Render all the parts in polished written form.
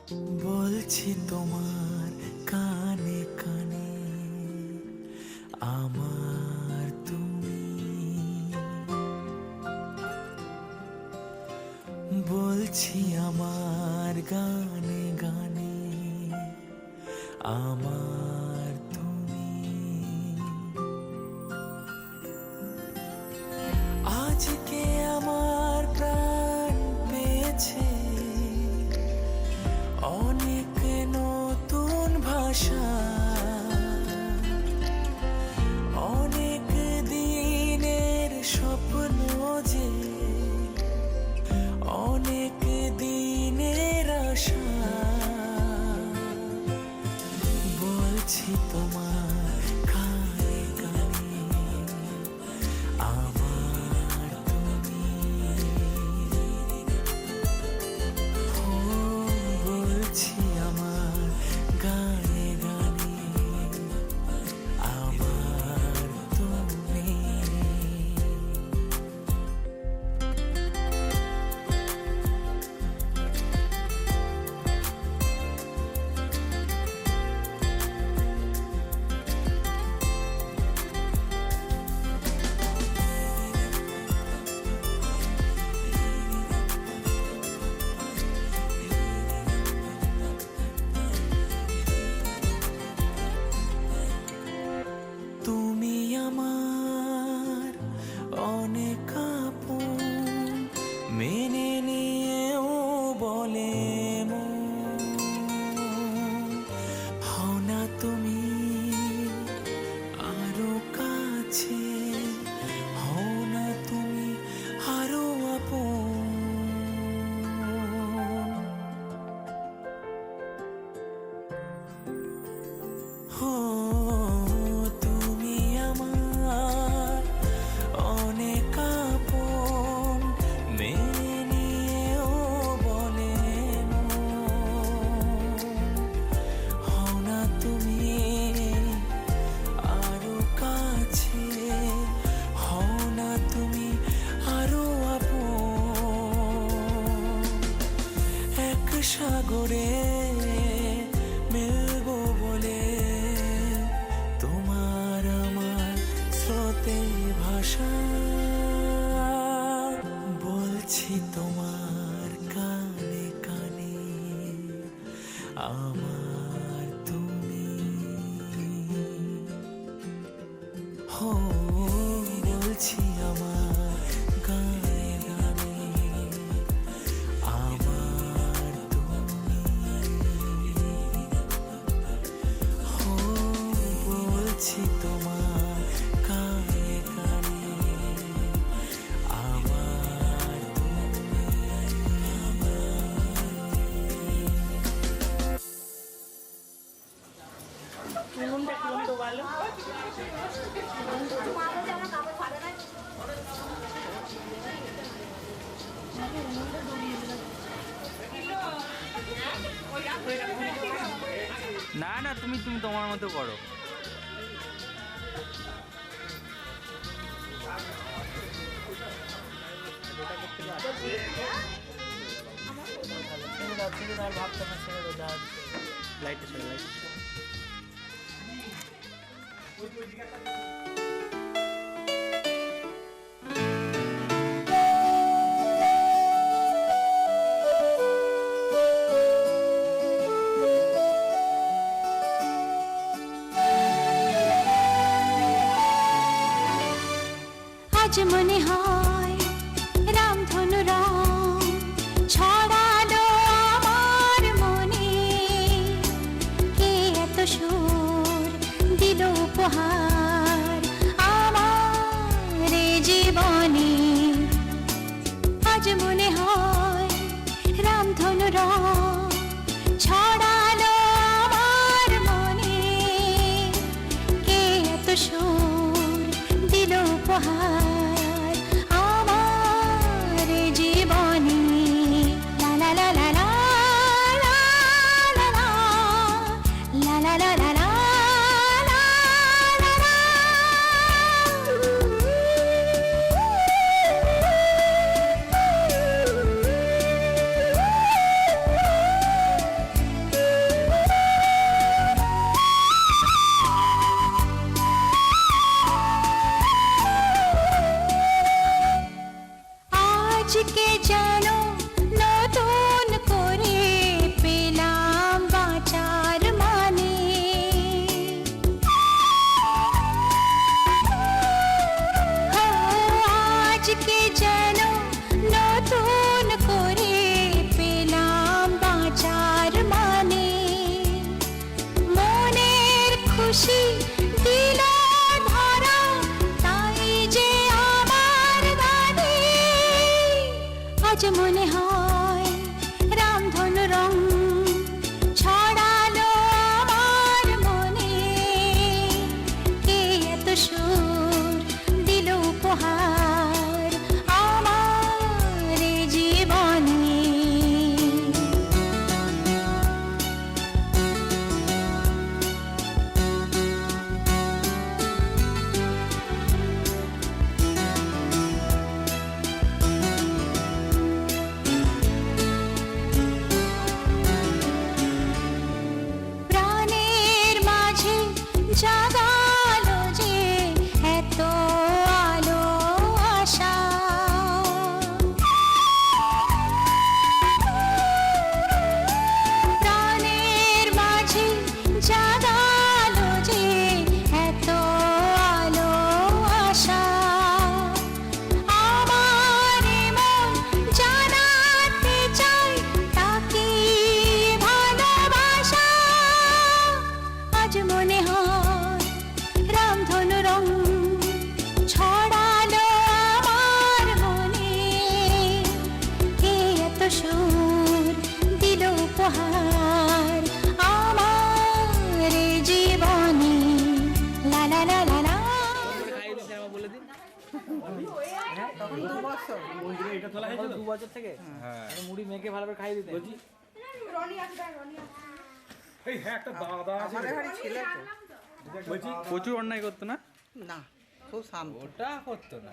বলছি তোমার কানে কানে আমার তুমি, বলছি আমার গানে গানে আমার তুমি। আজকে আমার প্রাণ পেয়েছে অনেক নতুন ভাষা, অনেক দিনের স্বপ্ন যে অনেক দিনের আশা। বলছি তোমার কানে কানে আমার তুমি, বলছি আমার গানে গানে আমার তুমি। তুমি আমার অনেক আপন, মেনে নিয়েও বলে মন। হও না তুমি আরো কাছে, হও না তুমি আরো আপন। হো তুমি আমার অনেক আপন, মেনে নিয়েও বলে মন। হও না তুমি আরো কাছে, হও না তুমি আরো আপন। এক সাগরে মিলবো বলে তোমার আমার স্রোতে ভাষা। বলছি তোমার কানে কানে আমার তুমি, হো বলছি আমার গানে গানে আমার তুমি। হো বলছি তোমার কানে কানে আমার তুমি। না না, তুমি তুমি তোমার মতো করো। লাইট লাইট আজ মনে হয় রামধনু রং ছড়ালো আমার মনে, কে এত সুর দিল উপহার আমার জীবনে। আজ মনে হয় রামধনু রং ছড়ালো আমার মনে, কে এত সুর দিল উপহার আমার জীবনে। লা লা লা লা লা লা লা লা লা লা লা লা। তখন 2 বছর। এটা তোলা হয়েছিল 2 বছর থেকে। হ্যাঁ মুড়ি মেখে ভালো করে খাইয়ে দিতে বলছি। এই হ্যাঁ একটা দাদা আছে আমাদের বাড়ি ছিল তো। বলছি প্রচুর অন্যায় করতো না? না, খুব শান্ত। ওটা করতো না।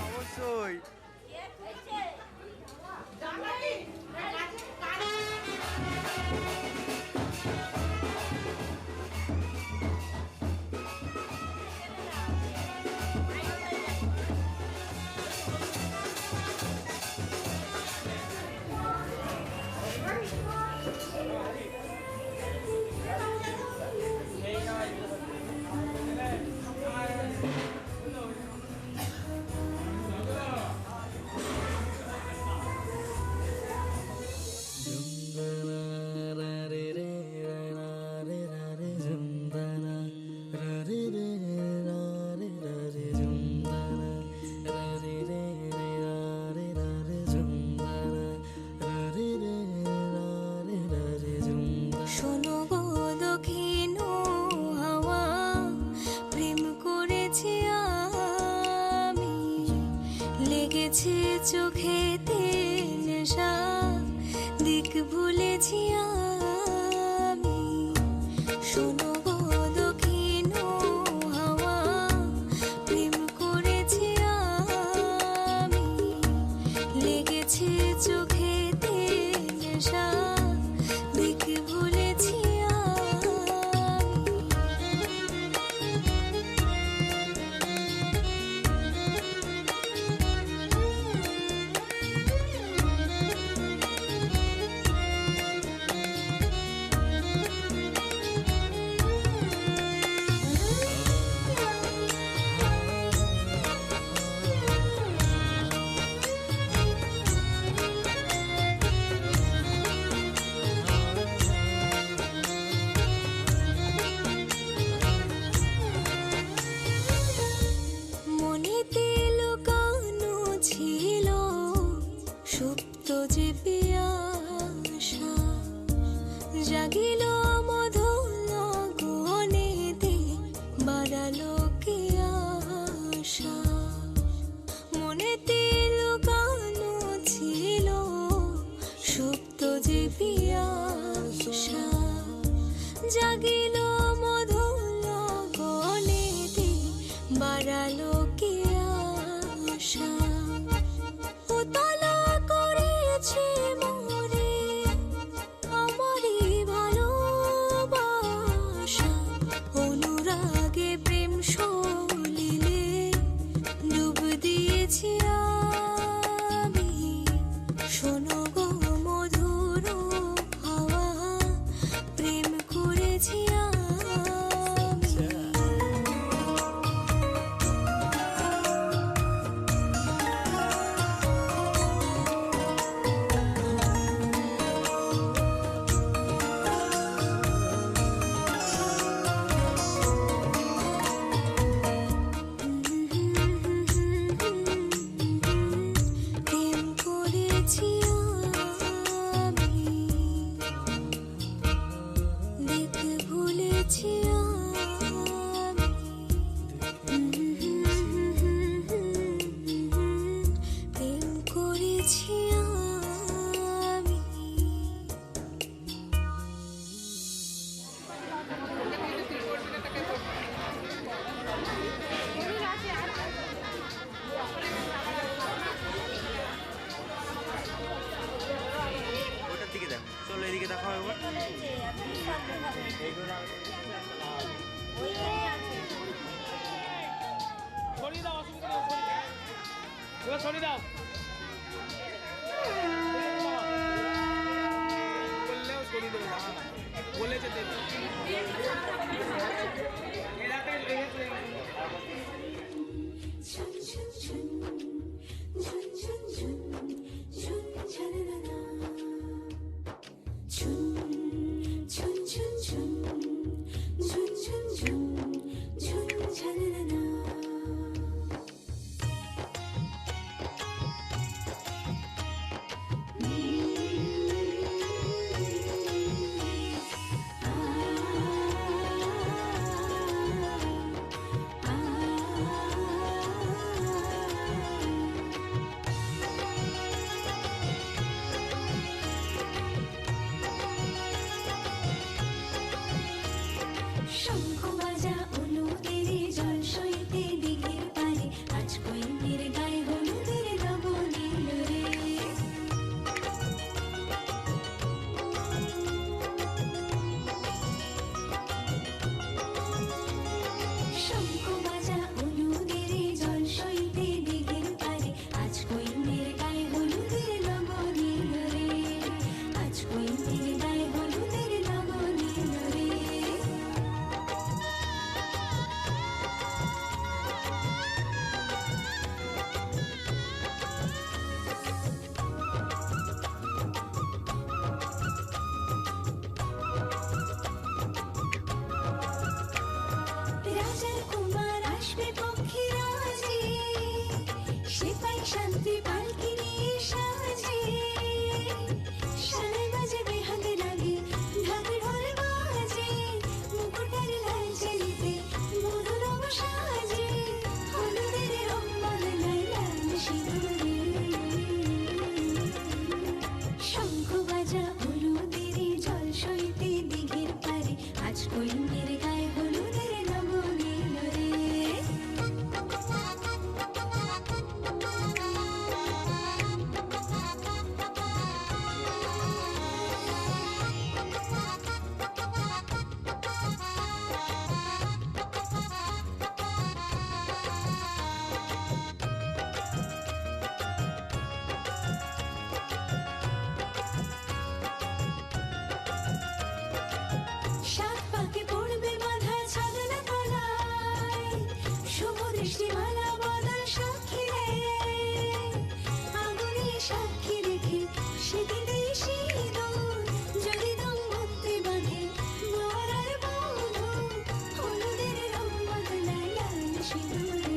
অবশ্যই। শোনো গো দক্ষিণ হাওয়া, প্রেম করেছি আমি, লেগেছে চোখেতে নেশা, দিক ভুলেছি আমি। শোনো গো দক্ষিণ হাওয়া, প্রেম করেছি আমি, লেগেছে চোখেতে নেশা, দিক ভুলেছি মনেতে লুকানো ছিল সুপ্ত যে পিয়াসা, জাগিল মধুর গগনেতে, বাড়ালো কি আশা। মনেতে লুকানো ছিল সুপ্ত যে পিয়াসা, জাগিল মধুর গগনেতে, বাড়ালো কি আশা। উতলা করেছে মোরে আমারই ভালোবাসা, অনুরাগে প্রেম সলিলে ডুব দিয়েছি আমি। শোনো গো মধুর হাওয়া, প্রেম করেছি আমি। প্রেম করেছি আমি, দিক ভুলেছি আমি। প্রেম করেছি আমি। ওটার দিকে দেখো, চলো এদিকে দেখো একবার। সরিয়ে দাও, অসুবিধা নেই, এবার সরিয়ে দাও। বললেও সরিয়ে দেবে, বলেছে দেবে। ঝুন ঝুন ঝুন ঝুন ঝুন ঝুন ঝুন সাক্ষী রেখে সেদিনে সিঁদুর যদি দম্পতি বাঁধে মরার বধূ হলুদের রং বদলায় লাল সিঁদুরে।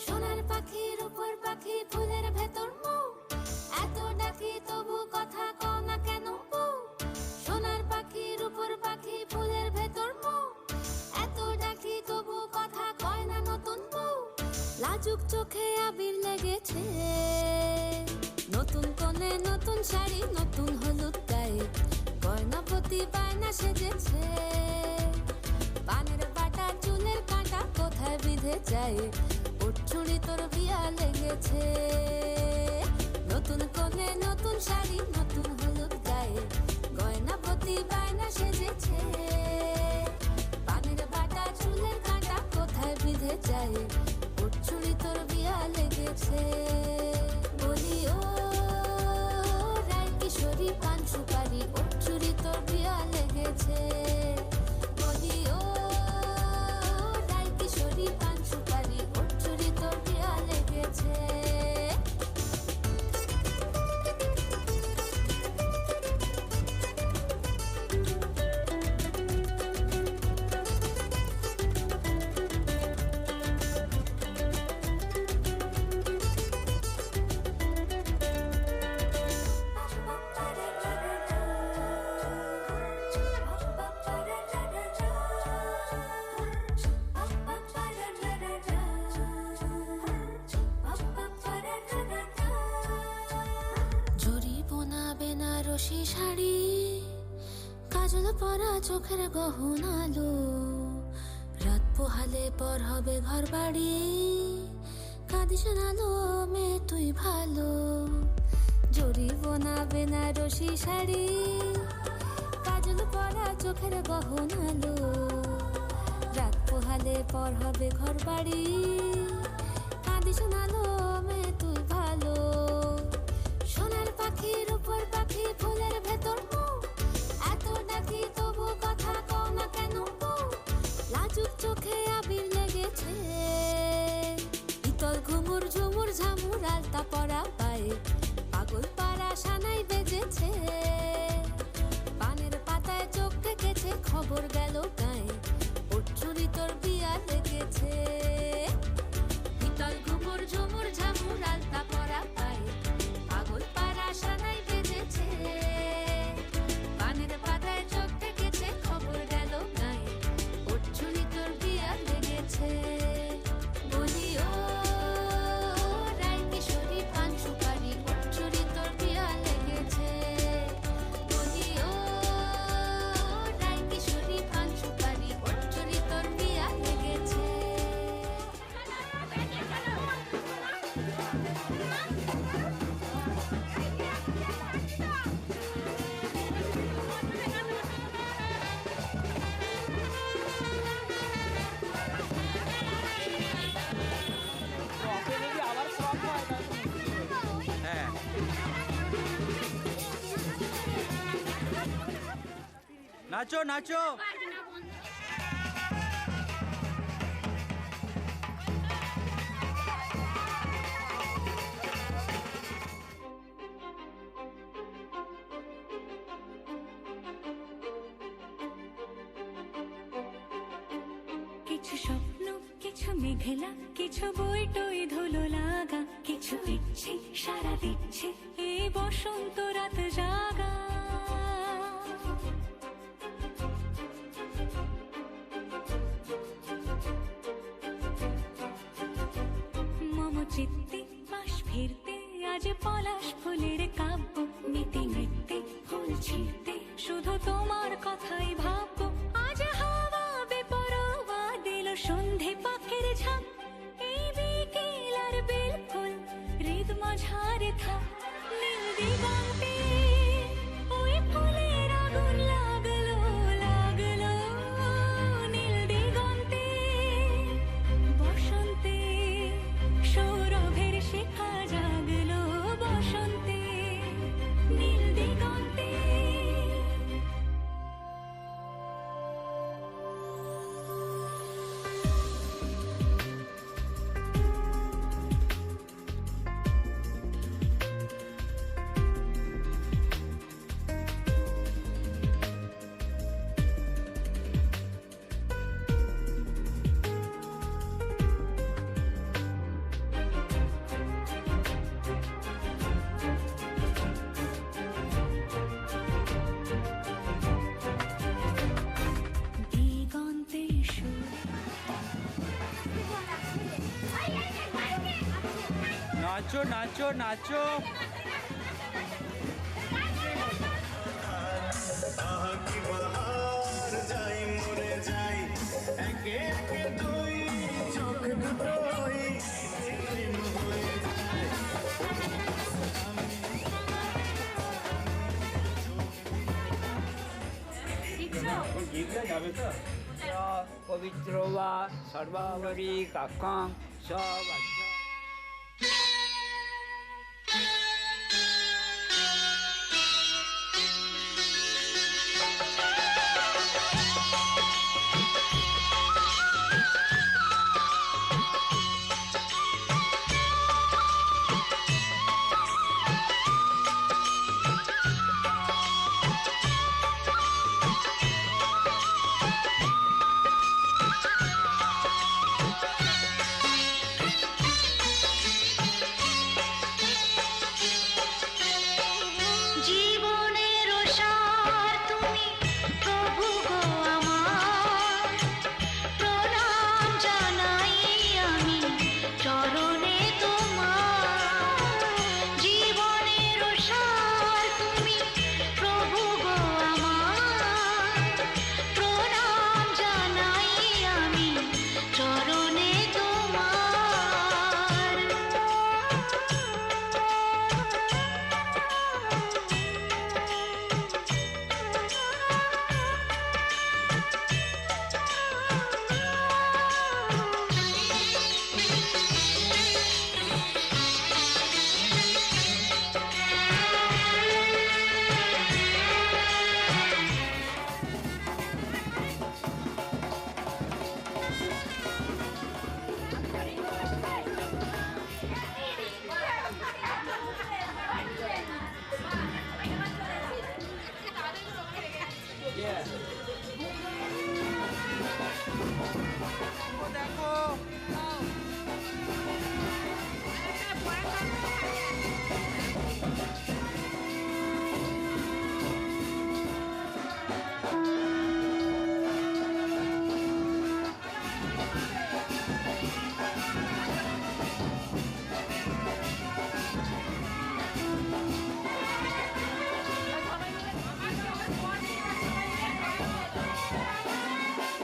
সোনার পাখির উপর পাখি ফুলের ভেতর মৌ এত ডাকি তবু কথা কও না কেন বউ। সোনার পাখির উপর পাখি ফুলের ভেতর মৌ এত ডাকি তবু কথা কয় না নতুন বউ। লাজুক চোখে আবির লেগেছে নতুন কোণে নতুন শাড়ি নতুন হলুদ গায়ে গয়নাপতি বায়না সেজেছে। পানের বাটা চুলের কাঁটা কোথায় বিঁধে যায় ওর চুড়ি তোর বিয়া লেগেছে। নতুন কোণে নতুন শাড়ি নতুন হলুদ গায়ে গয়নাপতি বায়না সেজেছে। পানের বাটা চুলের কাঁটা কোথায় বিঁধে যায় ওর চুড়ি তোর বিয়া লেগেছে। বলি ও রায় কিশোরী পান সুপারি ওর চুড়ি তোর বিয়া লেগেছে। বলি ও রায় কিশোরী পান সুপারি ওর চুড়ি তোর বিয়া লেগেছে। জরি বোনা বেনারসি শাড়ি কাজল পরা চোখের গহনালো রাত পোহালে পর হবে ঘর বাড়ি কাঁদিস নালো মেয়ে তুই ভালো। জরি বোনা বেনারসি শাড়ি কাজল পরা চোখের গহনালো রাত পোহালে পর হবে ঘর বাড়ি কাঁদিস নালো মেয়ে তুই ভালো। সোনার পাখির উপর পাখি ফুলের ভেতর মৌ এত ডাকি তবু কথা কও না কেন বউ। লাজুক চোখে আবির লেগেছে ইতল ঘুমুর ঝুমুর ঝামুর আলতা পরা পায়ে পাগল পাড়া সানাই বেজেছে। পানের পাতায় চোখ রেখেছে খবর গেল গায়ে ওর চুরি তোর বিয়া লেগেছে। ইতল ঘুমুর ঝুমুর ঝামুর আলতা পরা পায়ে পাগল পাড়া সানাই বেজেছে। পানের পাতায় চোখ রেখেছে খবর গেল গায়ে ওর চুরি তোর বিয়া লেগেছে। বলি ও রায় কিশোরী পান সুপারি ওর চুরি তোর বিয়া লেগেছে। বলি ও রায় কিশোরী পান সুপারি ওর চুরি তোর বিয়া লেগেছে। রথে যদি আবার শ্রম হয় তাহলে তো মুশকিল। হ্যাঁ নাচো নাচো। কিছু স্বপ্ন কিছু মেঘলা কিছু বই টই ধুলো লাগা কিছু ইচ্ছে সারা দিচ্ছে এই বসন্ত রাত জাগা। মম চিত্তে পাশ ফিরতে আজ পলাশ ফুলের কাব্য নিতে নৃত্যে ফুল ছিঁড়তে শুধু তোমার কথাই ভাববো। আজ হাওয়া বেপরোয়া দিল সন্ধে পাখির ঝাঁক এই বিকেল আর বিলকুল হৃদ মাঝারে থাক নীল দিগন্তে নাচো নাচো নাচো। পবিত্র বা সর্বাবরী কাক্ষং সব